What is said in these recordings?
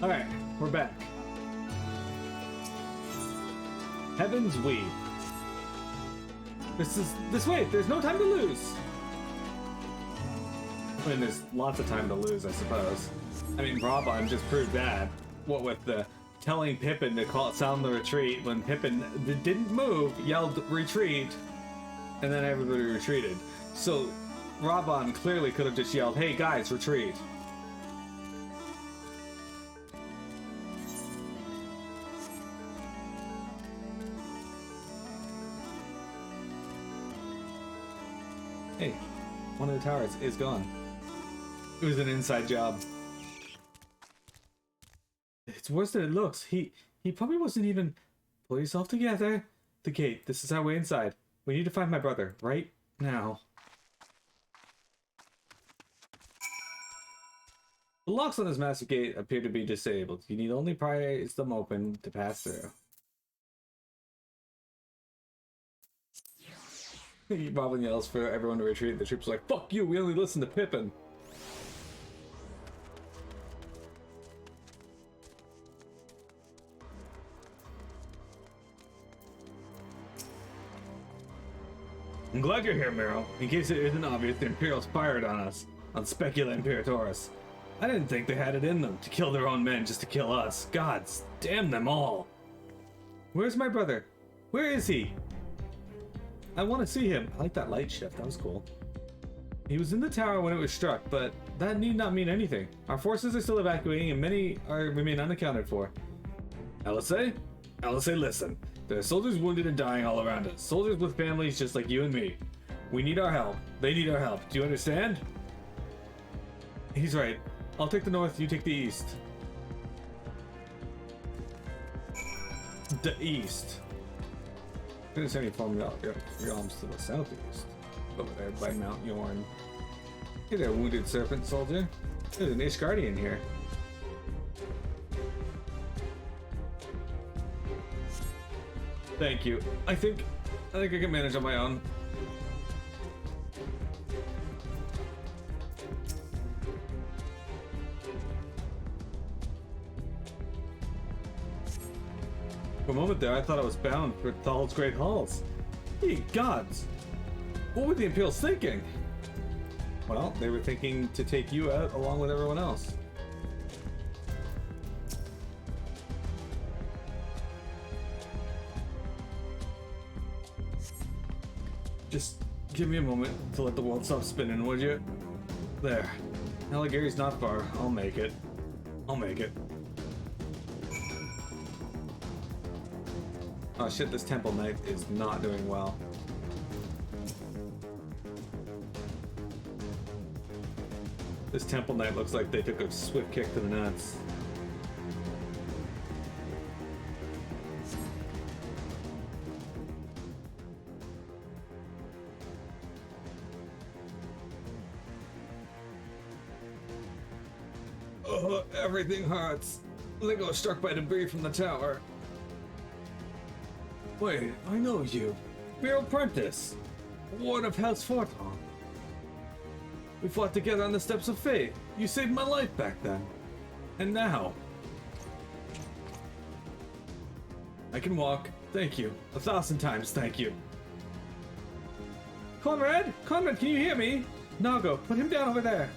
Alright, we're back. Heaven's Weed. This way, there's no time to lose. I mean, there's lots of time to lose, I suppose. I mean, Robon just proved that. What with the telling Pippin to sound the retreat when Pippin didn't move, yelled retreat, and then everybody retreated. So Robon clearly could have just yelled, "Hey guys, retreat." Hey, one of the towers is gone. It was an inside job. It's worse than it looks. He probably wasn't even... Pull yourself together. The gate. This is our way inside. We need to find my brother right now. The locks on this massive gate appear to be disabled. You need only prise them open to pass through. Robin yells for everyone to retreat. The troops are like, "Fuck you, we only listen to Pippin." I'm glad you're here, Miro. In case it isn't obvious, the Imperials fired on us. On Specula Imperatoris. I didn't think they had it in them to kill their own men just to kill us. Gods, damn them all. Where's my brother? Where is he? I want to see him. I like that light shift. That was cool. He was in the tower when it was struck, but that need not mean anything. Our forces are still evacuating and many remain unaccounted for. LSA? LSA, listen. There are soldiers wounded and dying all around us. Soldiers with families just like you and me. We need our help. They need our help. Do you understand? He's right. I'll take the north, you take the east. The east. There's any form realms to the southeast. Over there by Mount Yorn. Hey there, wounded serpent soldier. There's an Ishgardian here. Thank you. I think I can manage on my own. For a moment there, I thought I was bound for Thal's great halls. Ye gods! What were the Imperials thinking? Well, they were thinking to take you out along with everyone else. Just give me a moment to let the world stop spinning, would you? There. Alligari's not far. I'll make it. I'll make it. Oh shit, this Temple Knight is not doing well. This Temple Knight looks like they took a swift kick to the nuts. Oh, everything hurts. They got struck by debris from the tower. Wait, I know you. Beryl Prentice, Ward of House Forton. We fought together on the steps of faith. You saved my life back then. And now... I can walk. Thank you. 1,000 times thank you. Conrad? Conrad, can you hear me? Nago, put him down over there.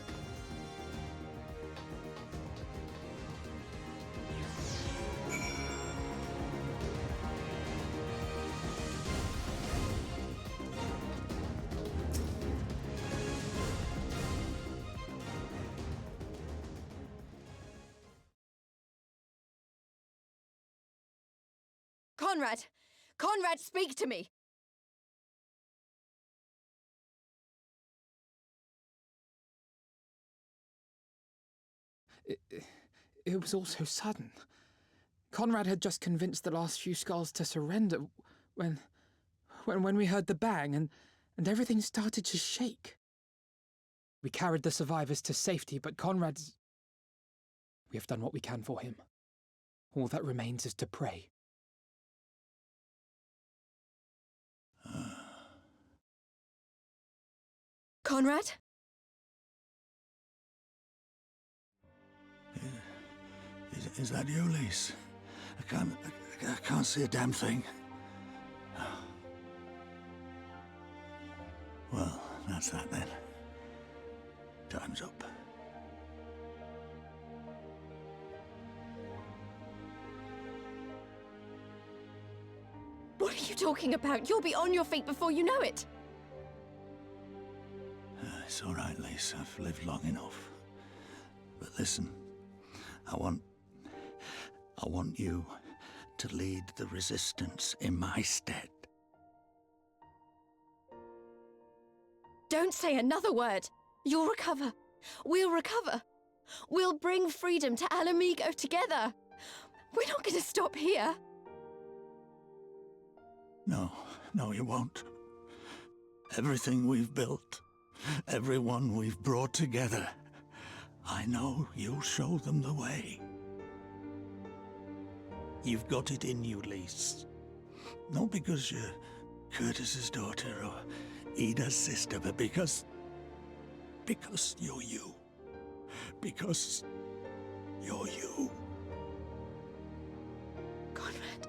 Conrad! Conrad, speak to me! It was all so sudden. Conrad had just convinced the last few skulls to surrender when we heard the bang and everything started to shake. We carried the survivors to safety, but Conrad's... We have done what we can for him. All that remains is to pray. Conrad? It Is that you, Lise? I can't see a damn thing. Well, that's that then. Time's up. What are you talking about? You'll be on your feet before you know it. It's all right, Lise. I've lived long enough. But listen, I want you to lead the resistance in my stead. Don't say another word. You'll recover. We'll recover. We'll bring freedom to Alamigo together. We're not going to stop here. No, you won't. Everything we've built, everyone we've brought together, I know you'll show them the way. You've got it in you, Lise. Not because you're Curtis's daughter or Ida's sister, but because you're you. Because you're you. Conrad.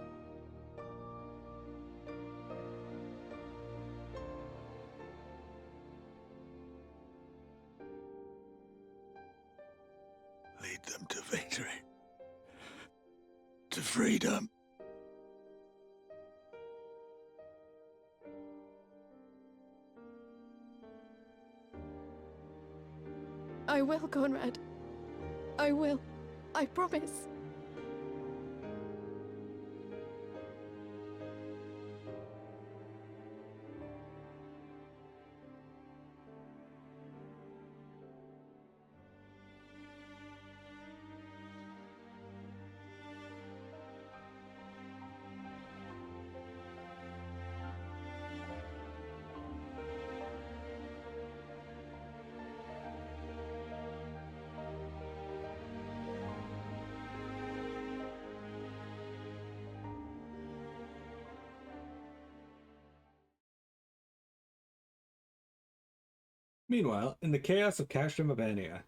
Lead them to victory. To freedom. I will, Conrad. I will. I promise. Meanwhile, in the chaos of Castrum Abania.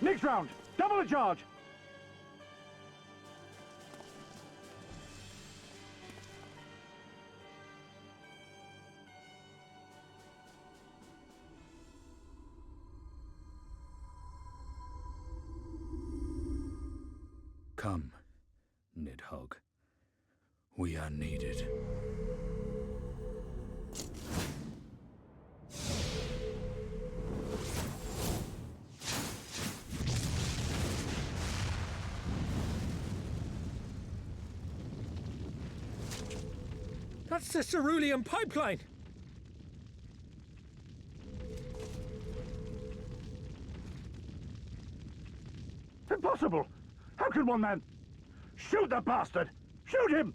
Next round, double the charge. Come, Nidhogg. We are needed. That's the cerulean pipeline! Impossible! How can one man... Shoot the bastard! Shoot him!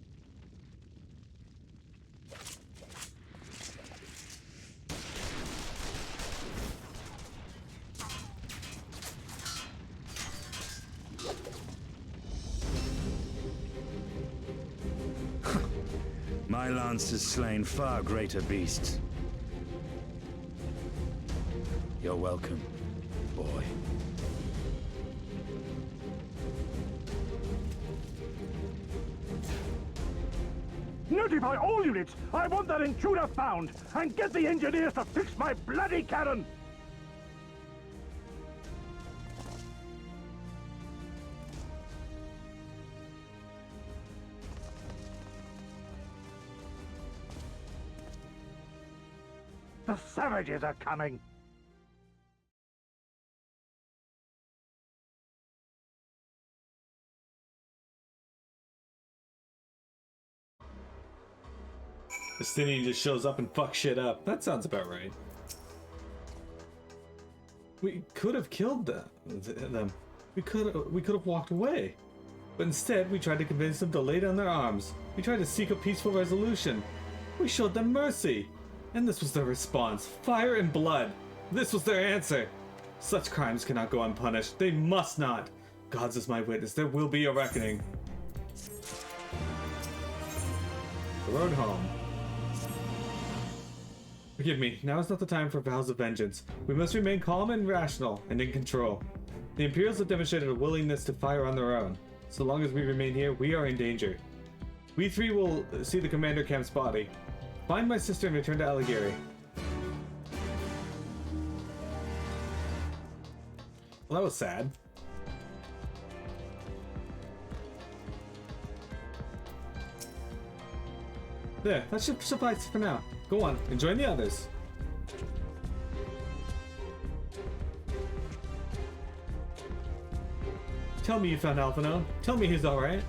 My lance has slain far greater beasts. You're welcome, boy. Notify all units! I want that intruder found! And get the engineers to fix my bloody cannon! The savages are coming! Justinian just shows up and fucks shit up. That sounds about right. We could have killed them. We could have walked away. But instead, we tried to convince them to lay down their arms. We tried to seek a peaceful resolution. We showed them mercy. And this was their response. Fire and blood. This was their answer. Such crimes cannot go unpunished. They must not. Gods is my witness, there will be a reckoning. The road home. Forgive me, now is not the time for vows of vengeance. We must remain calm and rational, and in control. The Imperials have demonstrated a willingness to fire on their own. So long as we remain here, we are in danger. We three will see the commander camp's body. Find my sister and return to Alighieri. Well, that was sad. There, that should suffice for now. Go on, and join the others. Tell me you found Alphino. Tell me he's alright.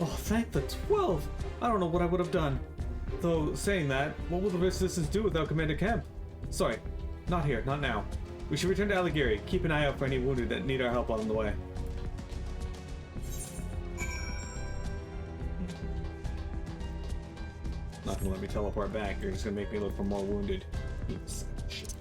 Oh, thank the 12! I don't know what I would have done. Though, saying that, what will the resistance do without Commander Kemp? Sorry, not here, not now. We should return to Alighieri. Keep an eye out for any wounded that need our help on the way. Not gonna let me teleport back. You're just gonna make me look for more wounded. Shit.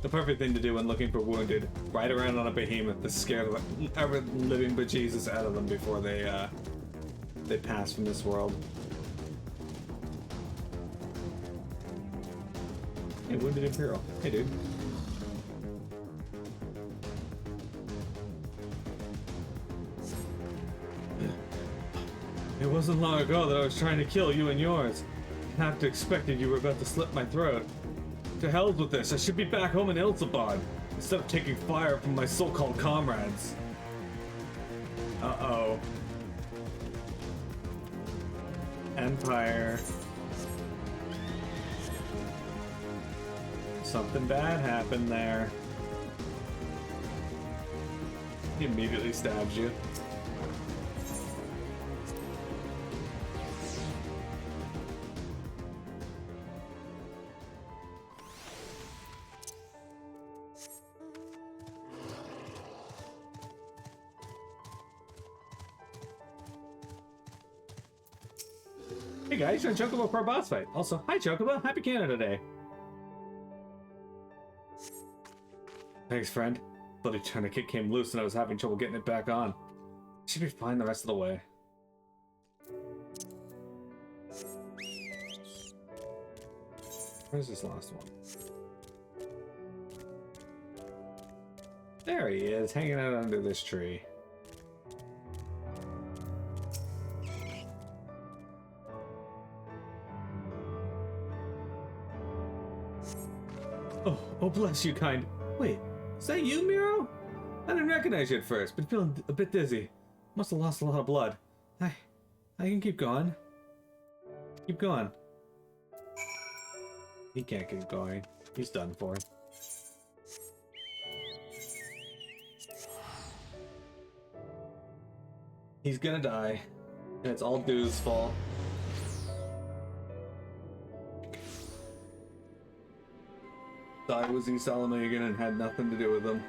The perfect thing to do when looking for wounded: ride around on a behemoth to scare the ever living bejesus out of them before they pass from this world. Hey, wounded Imperial. Hey, dude. It wasn't long ago that I was trying to kill you and yours. I have to expected you were about to slit my throat. To hell with this, I should be back home in Ilzabad, instead of taking fire from my so-called comrades. Uh-oh. Empire. Something bad happened there. He immediately stabs you. Hey guys, you're on Chocobo for a boss fight. Also, hi Chocobo, happy Canada Day. Thanks, friend. Bloody tourniquet came loose and I was having trouble getting it back on. Should be fine the rest of the way. Where's this last one? There he is, hanging out under this tree. Oh, bless you, kind. Wait, is that you, Miro? I didn't recognize you at first, but feeling a bit dizzy. Must have lost a lot of blood. I can keep going. Keep going. He can't keep going. He's done for. He's gonna die. And it's all Dude's fault. Thought it was East Alamegan and had nothing to do with them.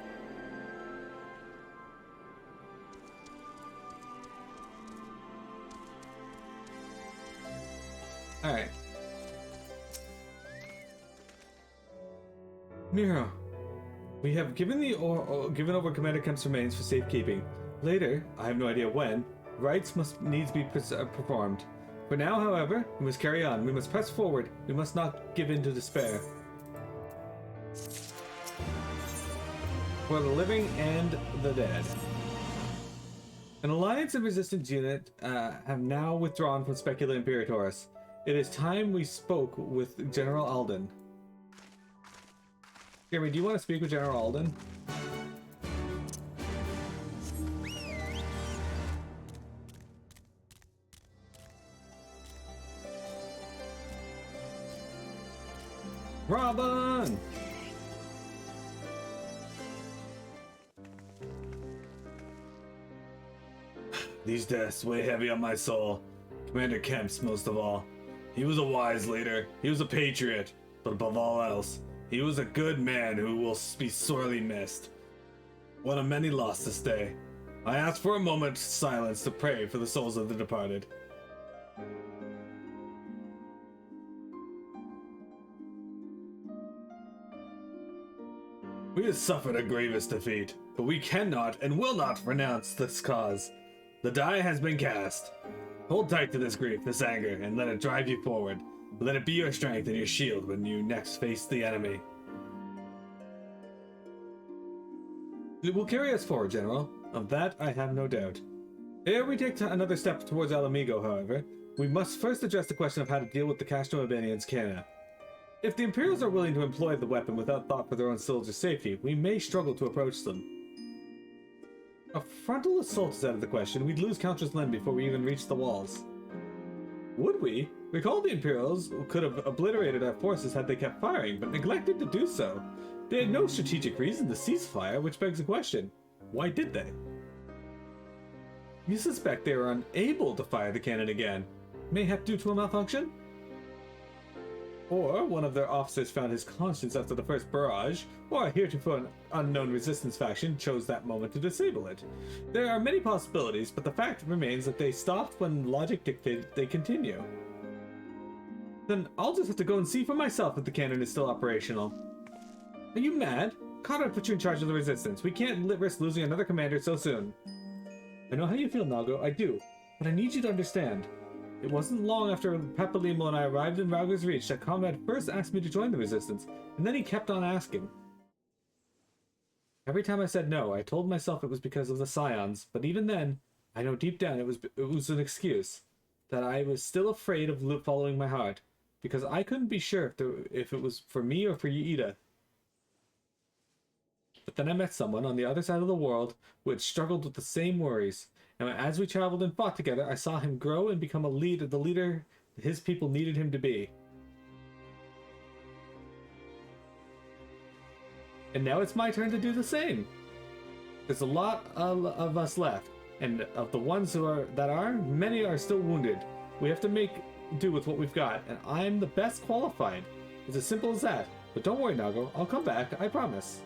Alright. Miro, we have given given over Commander Kemp's remains for safekeeping. Later, I have no idea when, rites must needs be performed. For now, however, we must carry on. We must press forward. We must not give in to despair. For the living and the dead. An alliance and resistance unit have now withdrawn from Specula Imperatoris. It is time we spoke with General Alden. Jeremy, do you want to speak with General Alden? Robin! These deaths weigh heavy on my soul. Commander Kemp's most of all. He was a wise leader. He was a patriot. But above all else, he was a good man who will be sorely missed. One of many lost this day. I ask for a moment's silence to pray for the souls of the departed. We have suffered a grievous defeat, but we cannot and will not renounce this cause. The die has been cast. Hold tight to this grief, this anger, and let it drive you forward. Let it be your strength and your shield when you next face the enemy. It will carry us forward, General. Of that I have no doubt. Ere we take another step towards Alamigo, however, we must first address the question of how to deal with the Castrum Abanians' cannon. If the Imperials are willing to employ the weapon without thought for their own soldiers' safety, we may struggle to approach them. A frontal assault is out of the question. We'd lose Countess Len before we even reach the walls. Would we? Recall the Imperials could have obliterated our forces had they kept firing, but neglected to do so. They had no strategic reason to cease fire, which begs the question, why did they? You suspect they were unable to fire the cannon again, mayhap due to a malfunction? Or one of their officers found his conscience after the first barrage, or a heretofore unknown resistance faction chose that moment to disable it. There are many possibilities, but the fact remains that they stopped when logic dictated they continue. Then I'll just have to go and see for myself if the cannon is still operational. Are you mad? Conrad put you in charge of the resistance. We can't risk losing another commander so soon. I know how you feel, Nago, I do, but I need you to understand. It wasn't long after Papalimo and I arrived in Rauger's Reach that Conrad first asked me to join the resistance, and then he kept on asking. Every time I said no, I told myself it was because of the Scions, but even then, I know deep down it was an excuse, that I was still afraid of following my heart, because I couldn't be sure if it was for me or for Ida. But then I met someone on the other side of the world who had struggled with the same worries, and as we traveled and fought together, I saw him grow and become the leader his people needed him to be. And now it's my turn to do the same. There's a lot of us left, and of the ones many are still wounded. We have to make do with what we've got, and I'm the best qualified. It's as simple as that. But don't worry, Nago, I'll come back, I promise.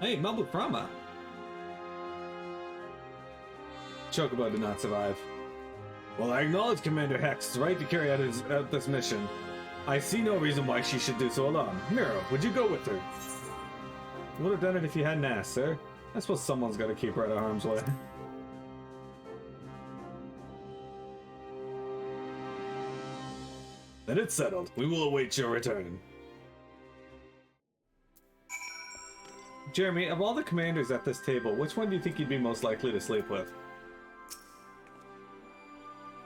Hey, Mabu Frama! Chocobo did not survive. Well, I acknowledge Commander Hex's right to carry out this mission. I see no reason why she should do so alone. Miro, would you go with her? Would have done it if you hadn't asked, sir. I suppose someone's got to keep her out of harm's way. Then it's settled. We will await your return. Jeremy, of all the commanders at this table, which one do you think you'd be most likely to sleep with?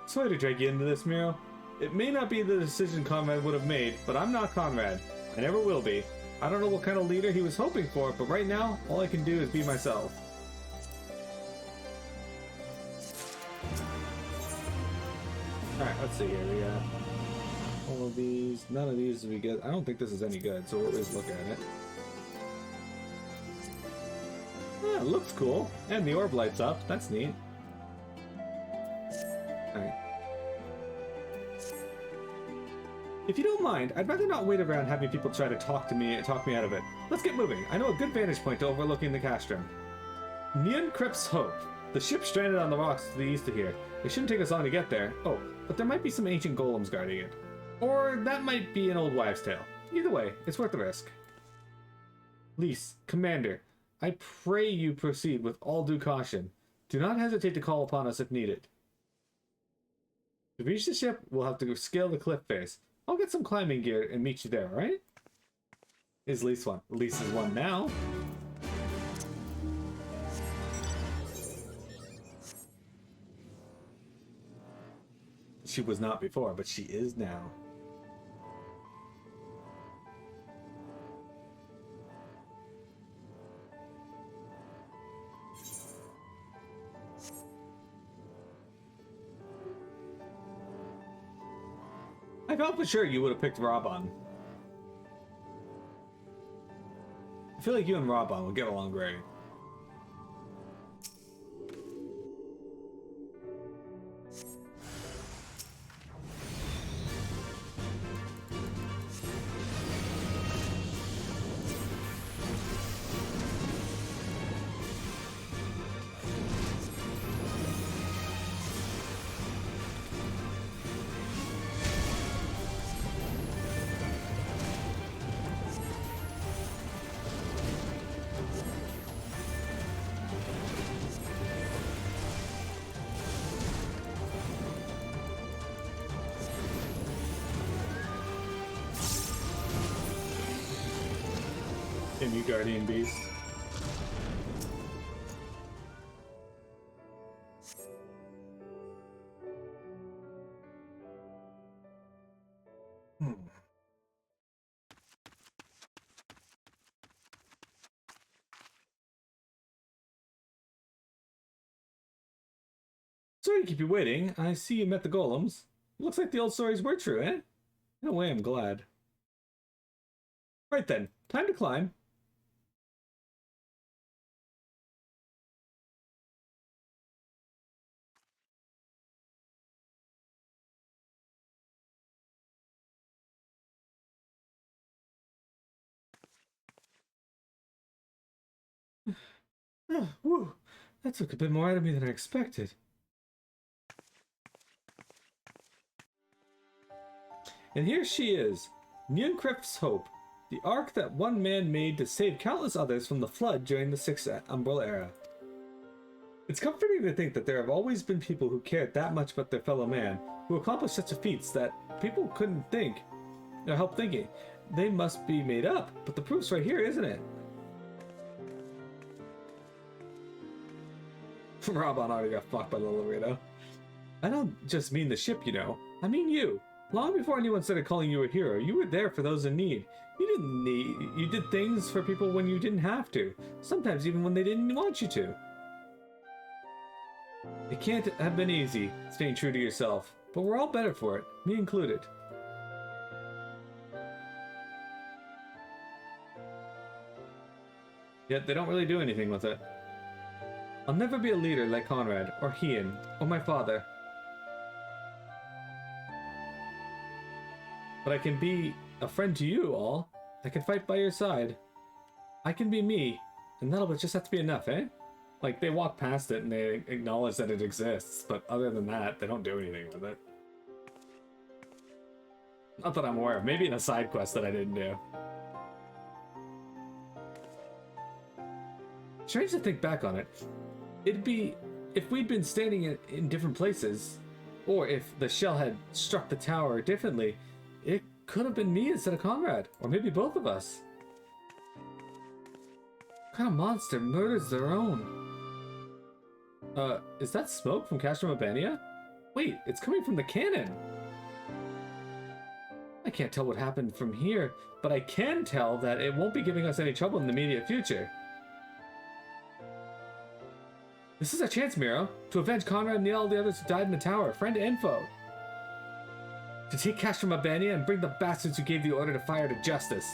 Sorry to drag you into this, Miro. It may not be the decision Conrad would have made, but I'm not Conrad. I never will be. I don't know what kind of leader he was hoping for, but right now, all I can do is be myself. Alright, let's see here. We got all of these. None of these we get. I don't think this is any good, so we'll just look at it. Yeah, it looks cool. And the orb lights up. That's neat. Alright. If you don't mind, I'd rather not wait around having people try to talk me out of it. Let's get moving. I know a good vantage point to overlooking the Castrum. Nien Krip's Hope. The ship stranded on the rocks to the east of here. It shouldn't take us long to get there. Oh, but there might be some ancient golems guarding it. Or that might be an old wives' tale. Either way, it's worth the risk. Lys, Commander, I pray you proceed with all due caution. Do not hesitate to call upon us if needed. To reach the ship, we'll have to scale the cliff face. I'll get some climbing gear and meet you there, alright? Is Lys one? Lys is one now. She was not before, but she is now. I felt for sure you would have picked Raban. I feel like you and Raban will get along great. Continue, Guardian Beast. Sorry to keep you waiting. I see you met the golems. Looks like the old stories were true, eh? In a way, I'm glad. Right then, time to climb. Whew. That took a bit more out of me than I expected. And here she is, Nuncrift's Hope, the ark that one man made to save countless others from the flood during the Sixth Umbrella Era. It's comforting to think that there have always been people who cared that much about their fellow man, who accomplished such a feats that people couldn't think, or help thinking. They must be made up, but the proof's right here, isn't it? Robon already got fucked by the Laredo. I don't just mean the ship, you know. I mean you. Long before anyone started calling you a hero, you were there for those in need. You did things for people when you didn't have to. Sometimes even when they didn't want you to. It can't have been easy, staying true to yourself. But we're all better for it, me included. Yet they don't really do anything with it. I'll never be a leader like Conrad, or Hian, or my father. But I can be a friend to you all. I can fight by your side. I can be me, and that'll just have to be enough, eh? Like, they walk past it and they acknowledge that it exists, but other than that, they don't do anything with it. Not that I'm aware of. Maybe in a side quest that I didn't do. Strange to think back on it. It'd be if we'd been standing in different places, or if the shell had struck the tower differently, it could have been me instead of Conrad, or maybe both of us. What kind of monster murders their own? Is that smoke from Castrum Abania? Wait, it's coming from the cannon! I can't tell what happened from here, but I can tell that it won't be giving us any trouble in the immediate future. This is our chance, Miro, to avenge Conrad and all the others who died in the tower, friend and foe. To take Castrum Abania and bring the bastards who gave the order to fire to justice.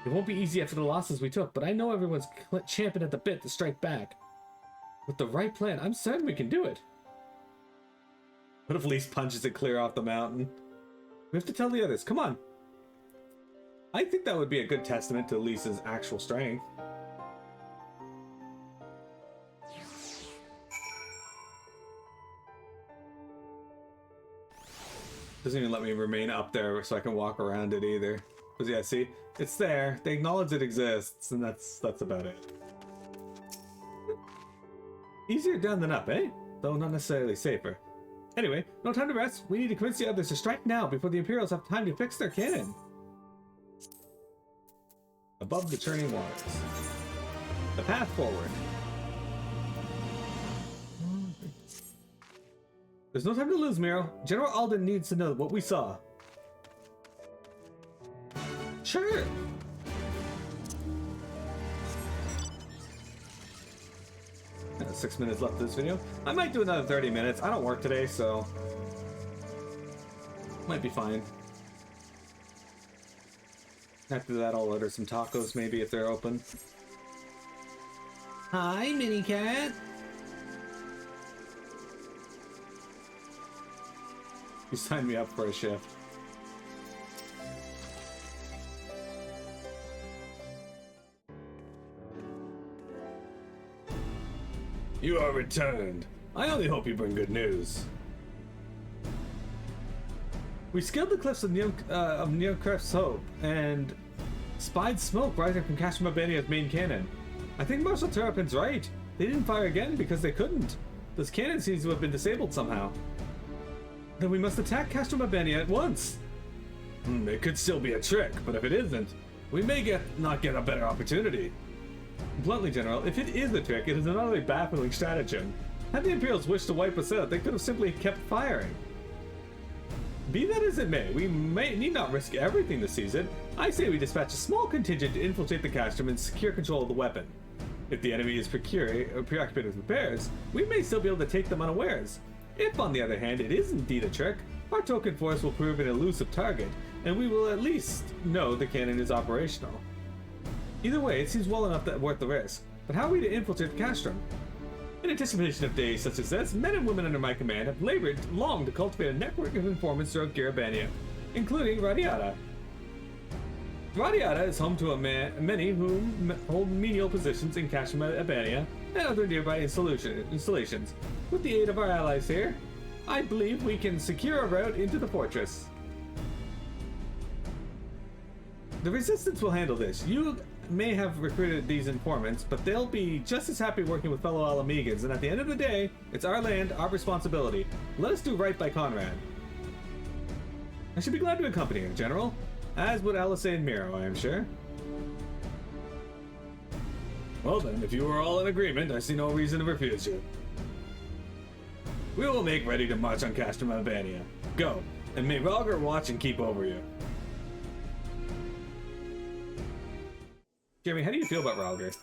It won't be easy after the losses we took, but I know everyone's champing at the bit to strike back. With the right plan, I'm certain we can do it. What if Lise punches it clear off the mountain? We have to tell the others, come on. I think that would be a good testament to Lisa's actual strength. Doesn't even let me remain up there so I can walk around it either. But yeah, see, it's there. They acknowledge it exists, and that's about it. Easier done than up, eh? Though not necessarily safer. Anyway, no time to rest. We need to convince the others to strike now before the Imperials have time to fix their cannon. Above the churning waters. The path forward. There's no time to lose, Miro. General Alden needs to know what we saw. Sure. Got 6 minutes left of this video. I might do another 30 minutes. I don't work today, so might be fine. After that, I'll order some tacos, maybe, if they're open. Hi, Mini Cat. You signed me up for a shift. You are returned. I only hope you bring good news. We scaled the cliffs of Nuncrift's Hope and spied smoke rising from Castrum Abania's main cannon. I think Marshal Terrapin's right. They didn't fire again because they couldn't. This cannon seems to have been disabled somehow. Then we must attack Castrum Abania at once. It could still be a trick, but if it isn't, We may not get a better opportunity. Bluntly, General, if it is a trick, it is an utterly baffling stratagem. Had the Imperials wished to wipe us out, they could have simply kept firing. Be that as it may, we need not risk everything to seize it. I say we dispatch a small contingent to infiltrate the Castrum and secure control of the weapon. If the enemy is preoccupied with repairs, we may still be able to take them unawares. If, on the other hand, it is indeed a trick, our token force will prove an elusive target, and we will at least know the cannon is operational. Either way, it seems well enough that worth the risk. But how are we to infiltrate the Castrum? In anticipation of days such as this, men and women under my command have labored long to cultivate a network of informants throughout Abania, including Radiata. Radiata is home to many whom hold menial positions in Castrum Abania and other nearby installations. With the aid of our allies here, I believe we can secure a route into the fortress. The Resistance will handle this. You may have recruited these informants, but they'll be just as happy working with fellow Alamegans, and at the end of the day, it's our land, our responsibility. Let us do right by Conrad. I should be glad to accompany him, General, as would Alice and Miro, I am sure. Well then, if you are all in agreement, I see no reason to refuse you. We will make ready to march on Castrum Abania. Go, and may Ralgar watch and keep over you. Jeremy, how do you feel about Ralgar?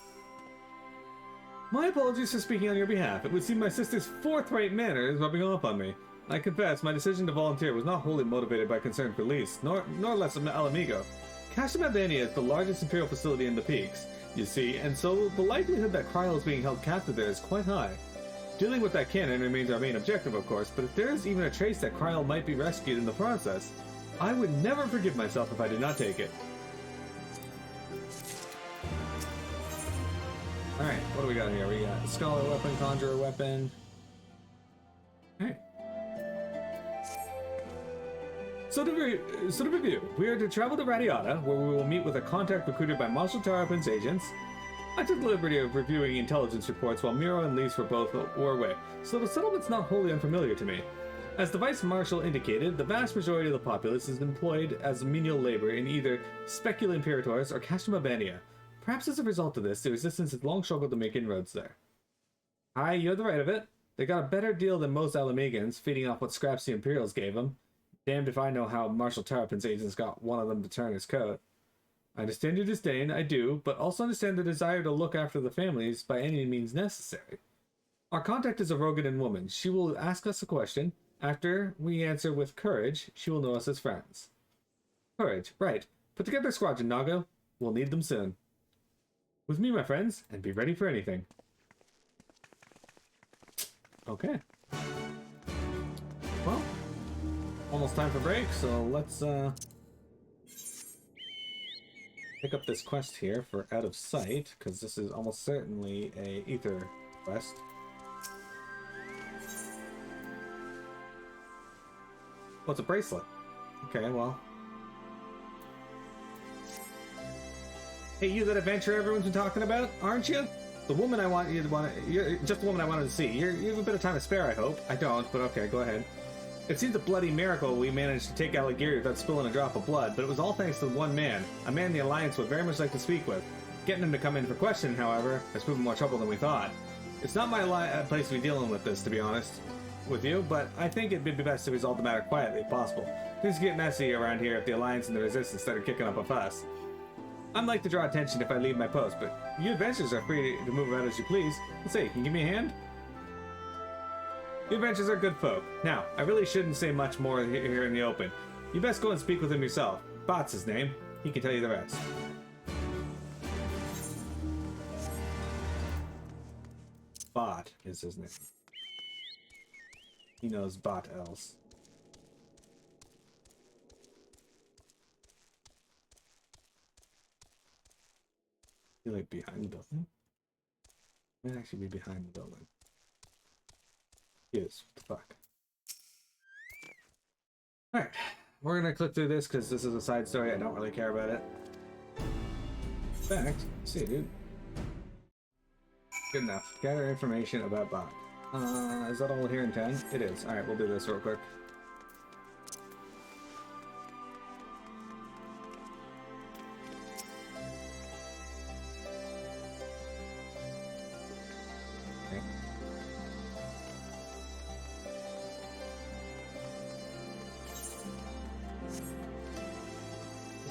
My apologies for speaking on your behalf. It would seem my sister's forthright manner is rubbing off on me. I confess, my decision to volunteer was not wholly motivated by concern for Lise, nor less of Alamigo. Castrum Abania is the largest Imperial facility in the Peaks, you see, and so the likelihood that Kryl is being held captive there is quite high. Dealing with that cannon remains our main objective, of course, but if there is even a trace that Kryl might be rescued in the process, I would never forgive myself if I did not take it. Alright, what do we got here? We got Scholar Weapon, Conjurer Weapon. Alright. So to review, we are to travel to Radiata, where we will meet with a contact recruited by Marshal Tarapin's agents. I took the liberty of reviewing intelligence reports while Miro and Lise were away, so the settlement's not wholly unfamiliar to me. As the Vice Marshal indicated, the vast majority of the populace is employed as menial labor in either Specula Imperators or Castrum Abania. Perhaps as a result of this, the Resistance has long struggled to make inroads there. Aye, you have the right of it. They got a better deal than most Alamegans, feeding off what scraps the Imperials gave them. Damned if I know how Marshal Tarapin's agents got one of them to turn his coat. I understand your disdain, I do, but also understand the desire to look after the families by any means necessary. Our contact is a Rogadan woman. She will ask us a question. After we answer with courage, she will know us as friends. Courage, right. Put together a squadron, Nago. We'll need them soon. With me, my friends, and be ready for anything. Okay. Well, almost time for break, so let's pick up this quest here for Out of Sight, because this is almost certainly a Ether quest. Oh, it's a bracelet. Okay, well. Hey, you that adventurer everyone's been talking about, aren't you? The woman I want you to you're just the woman I wanted to see. You have a bit of time to spare, I hope. I don't, but okay, go ahead. It seems a bloody miracle we managed to take Aligiri without spilling a drop of blood, but it was all thanks to one man, a man the Alliance would very much like to speak with. Getting him to come in for questioning, however, has proven more trouble than we thought. It's not my place to be dealing with this, to be honest with you, but I think it'd be best to resolve the matter quietly if possible. Things get messy around here if the Alliance and the Resistance started kicking up a fuss. I'd like to draw attention if I leave my post, but you adventurers are free to move about as you please. Let's see, can you give me a hand? You adventurers are good folk. Now, I really shouldn't say much more here in the open. You best go and speak with him yourself. Bot's his name. He can tell you the rest. Bot is his name. He knows Bot else. He like behind the building? Might actually be behind the building. He is. What the fuck? Alright. We're gonna click through this because this is a side story. I don't really care about it. In fact, see, dude. Good enough. Gather information about Bot. Is that all here in town? It is. Alright, we'll do this real quick.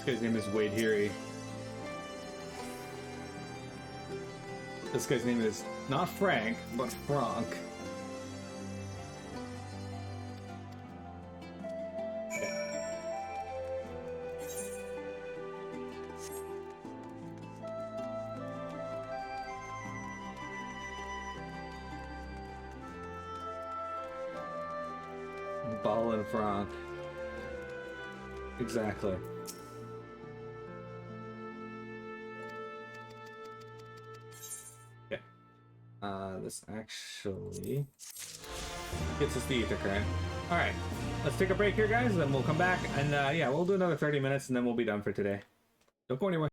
This guy's name is Wade Heary. This guy's name is not Frank, but Frank. Ball and Frank. Exactly. Okay. This actually gets us the ether current. Alright. Let's take a break here, guys, and then we'll come back and yeah, we'll do another 30 minutes and then we'll be done for today. Don't go anywhere.